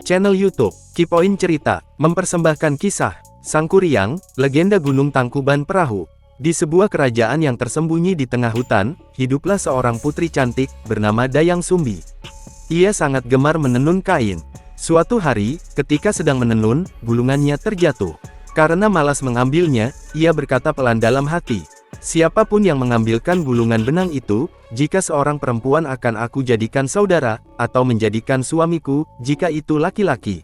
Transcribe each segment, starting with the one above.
Channel YouTube Kipoin Cerita mempersembahkan kisah Sangkuriang, legenda Gunung Tangkuban Perahu. Di sebuah kerajaan yang tersembunyi di tengah hutan, hiduplah seorang putri cantik bernama Dayang Sumbi. Ia sangat gemar menenun kain. Suatu hari, ketika sedang menenun, gulungannya terjatuh. Karena malas mengambilnya, ia berkata pelan dalam hati, "Siapapun yang mengambilkan gulungan benang itu, jika seorang perempuan akan aku jadikan saudara, atau menjadikan suamiku, jika itu laki-laki."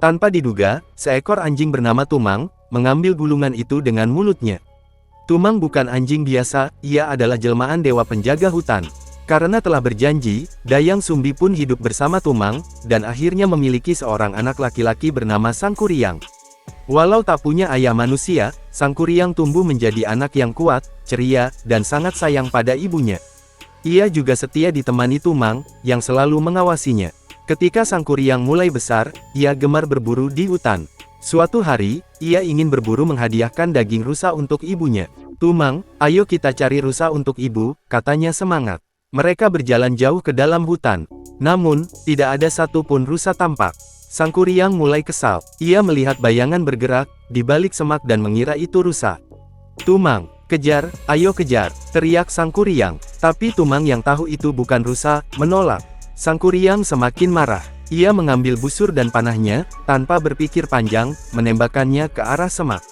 Tanpa diduga, seekor anjing bernama Tumang, mengambil gulungan itu dengan mulutnya. Tumang bukan anjing biasa, ia adalah jelmaan dewa penjaga hutan. Karena telah berjanji, Dayang Sumbi pun hidup bersama Tumang, dan akhirnya memiliki seorang anak laki-laki bernama Sangkuriang. Walau tak punya ayah manusia, Sangkuriang tumbuh menjadi anak yang kuat, ceria, dan sangat sayang pada ibunya. Ia juga setia ditemani Tumang, yang selalu mengawasinya. Ketika Sangkuriang mulai besar, ia gemar berburu di hutan. Suatu hari, ia ingin berburu menghadiahkan daging rusa untuk ibunya. "Tumang, ayo kita cari rusa untuk ibu," katanya semangat. Mereka berjalan jauh ke dalam hutan. Namun, tidak ada satupun rusa tampak. Sangkuriang mulai kesal. Ia melihat bayangan bergerak di balik semak dan mengira itu rusa. "Tumang, kejar, ayo kejar!" teriak Sangkuriang. Tapi Tumang yang tahu itu bukan rusa, menolak. Sangkuriang semakin marah. Ia mengambil busur dan panahnya, tanpa berpikir panjang, menembakkannya ke arah semak.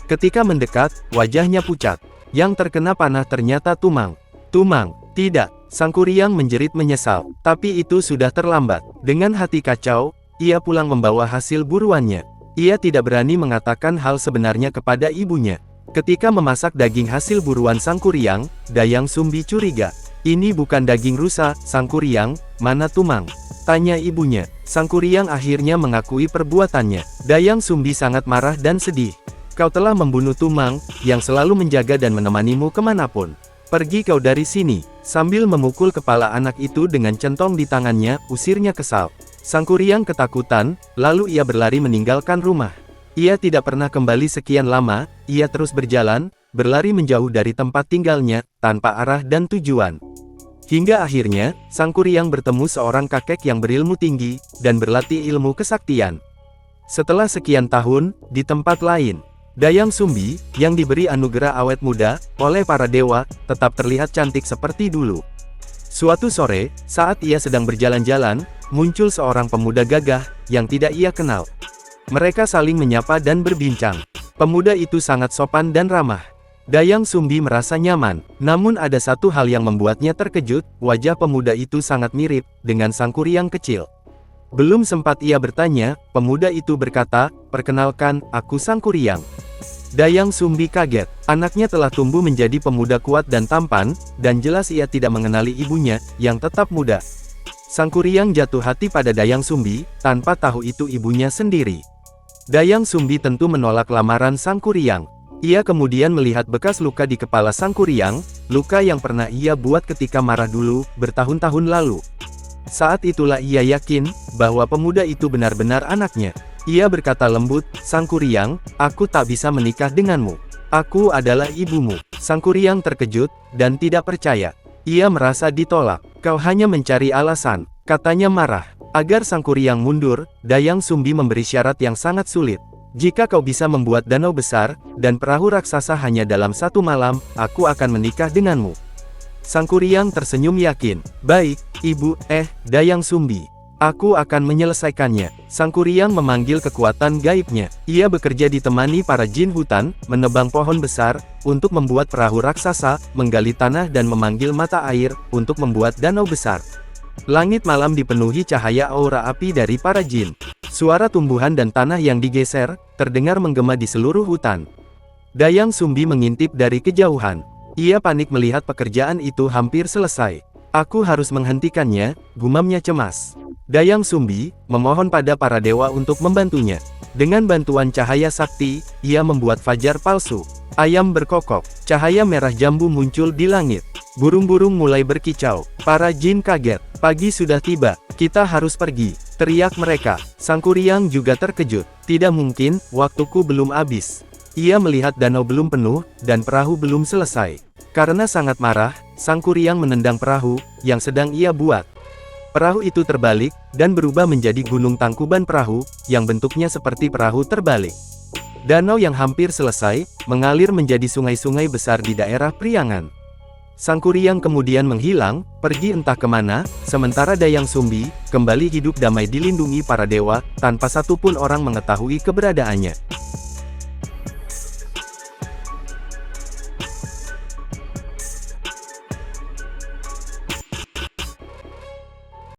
Ketika mendekat, wajahnya pucat. Yang terkena panah ternyata Tumang. "Tumang, tidak!" Sangkuriang menjerit menyesal. Tapi itu sudah terlambat. Dengan hati kacau, ia pulang membawa hasil buruannya. Ia tidak berani mengatakan hal sebenarnya kepada ibunya. Ketika memasak daging hasil buruan Sangkuriang, Dayang Sumbi curiga. "Ini bukan daging rusa, Sangkuriang, mana Tumang?" tanya ibunya. Sangkuriang akhirnya mengakui perbuatannya. Dayang Sumbi sangat marah dan sedih. "Kau telah membunuh Tumang, yang selalu menjaga dan menemanimu kemanapun. Pergi kau dari sini." Sambil memukul kepala anak itu dengan centong di tangannya, usirnya kesal. Sangkuriang ketakutan, lalu ia berlari meninggalkan rumah. Ia tidak pernah kembali sekian lama, ia terus berjalan, berlari menjauh dari tempat tinggalnya, tanpa arah dan tujuan. Hingga akhirnya, Sangkuriang bertemu seorang kakek yang berilmu tinggi, dan berlatih ilmu kesaktian. Setelah sekian tahun, di tempat lain, Dayang Sumbi, yang diberi anugerah awet muda, oleh para dewa, tetap terlihat cantik seperti dulu. Suatu sore, saat ia sedang berjalan-jalan, muncul seorang pemuda gagah, yang tidak ia kenal. Mereka saling menyapa dan berbincang. Pemuda itu sangat sopan dan ramah. Dayang Sumbi merasa nyaman, namun ada satu hal yang membuatnya terkejut, wajah pemuda itu sangat mirip dengan Sangkuriang kecil. Belum sempat ia bertanya, pemuda itu berkata, "Perkenalkan, aku Sangkuriang." Dayang Sumbi kaget, anaknya telah tumbuh menjadi pemuda kuat dan tampan, dan jelas ia tidak mengenali ibunya, yang tetap muda. Sangkuriang jatuh hati pada Dayang Sumbi, tanpa tahu itu ibunya sendiri. Dayang Sumbi tentu menolak lamaran Sangkuriang. Ia kemudian melihat bekas luka di kepala Sangkuriang, luka yang pernah ia buat ketika marah dulu, bertahun-tahun lalu. Saat itulah ia yakin, bahwa pemuda itu benar-benar anaknya. Ia berkata lembut, "Sangkuriang, aku tak bisa menikah denganmu. Aku adalah ibumu." Sangkuriang terkejut, dan tidak percaya. Ia merasa ditolak. "Kau hanya mencari alasan," katanya marah. Agar Sangkuriang mundur, Dayang Sumbi memberi syarat yang sangat sulit. "Jika kau bisa membuat danau besar, dan perahu raksasa hanya dalam satu malam, aku akan menikah denganmu." Sangkuriang tersenyum yakin. "Baik, ibu, Dayang Sumbi. Aku akan menyelesaikannya." Sangkuriang memanggil kekuatan gaibnya. Ia bekerja ditemani para jin hutan, menebang pohon besar, untuk membuat perahu raksasa, menggali tanah dan memanggil mata air, untuk membuat danau besar. Langit malam dipenuhi cahaya aura api dari para jin. Suara tumbuhan dan tanah yang digeser, terdengar menggema di seluruh hutan. Dayang Sumbi mengintip dari kejauhan. Ia panik melihat pekerjaan itu hampir selesai. "Aku harus menghentikannya," gumamnya cemas. Dayang Sumbi memohon pada para dewa untuk membantunya. Dengan bantuan cahaya sakti, ia membuat fajar palsu. Ayam berkokok, cahaya merah jambu muncul di langit. Burung-burung mulai berkicau. Para jin kaget. "Pagi sudah tiba, kita harus pergi," teriak mereka. Sangkuriang juga terkejut. "Tidak mungkin, waktuku belum habis." Ia melihat danau belum penuh, dan perahu belum selesai. Karena sangat marah, Sangkuriang menendang perahu, yang sedang ia buat. Perahu itu terbalik, dan berubah menjadi Gunung Tangkuban Perahu, yang bentuknya seperti perahu terbalik. Danau yang hampir selesai, mengalir menjadi sungai-sungai besar di daerah Priangan. Sangkuriang kemudian menghilang, pergi entah kemana, sementara Dayang Sumbi, kembali hidup damai dilindungi para dewa, tanpa satupun orang mengetahui keberadaannya.